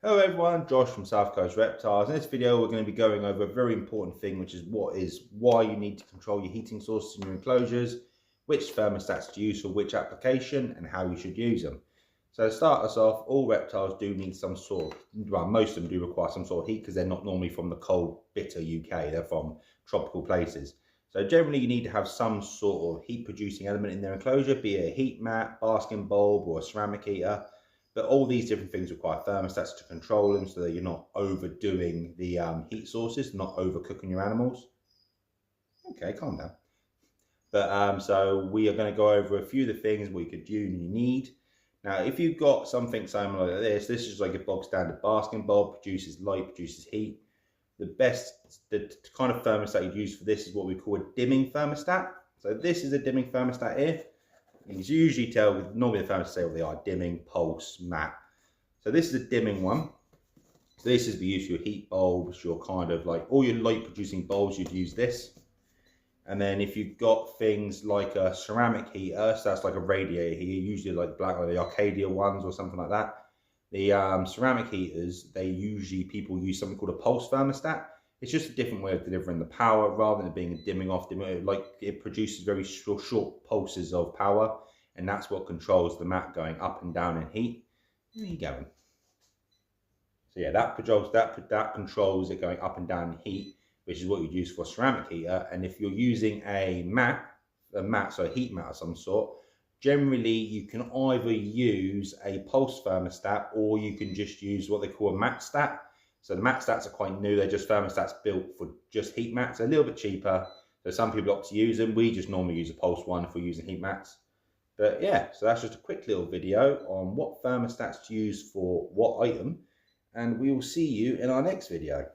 Hello everyone, Josh from South Coast Reptiles. In this video we're going to be going over a very important thing, which is why you need to control your heating sources in your enclosures, which thermostats to use for which application, and how you should use them. So to start us off, all reptiles do need some sort of, well, most of them do require some sort of heat because they're not normally from the cold, bitter UK, they're from tropical places. So generally you need to have some sort of heat producing element in their enclosure, be it a heat mat, basking bulb or a ceramic heater. But all these different things require thermostats to control them so that you're not overdoing the heat sources, not overcooking your animals. Okay, calm down. But so we are going to go over a few of the things we could do and you need. Now, if you've got something similar like this is like a bog standard basking bulb, produces light, produces heat. The kind of thermostat you'd use for this is what we call a dimming thermostat. So this is a dimming thermostat here. You can usually tell with normally the thermostats say what they are: dimming, pulse, matte. So this is a dimming one. So this is the use of your heat bulbs, your kind of like all your light producing bulbs, you'd use this. And then if you've got things like a ceramic heater, so that's like a radiator heater, usually like the Arcadia ones or something like that. The ceramic heaters, people use something called a pulse thermostat. It's just a different way of delivering the power rather than it being a dimming off. Like it produces very short pulses of power, and that's what controls the mat going up and down in heat. There you go. So yeah, that controls it going up and down in heat, which is what you'd use for a ceramic heater. And if you're using a heat mat of some sort, generally you can either use a pulse thermostat or you can just use what they call a mat stat. So the mat stats are quite new. They're just thermostats built for just heat mats. They're a little bit cheaper. So some people opt to use them. We just normally use a pulse one if we're using heat mats. But yeah, so that's just a quick little video on what thermostats to use for what item. And we will see you in our next video.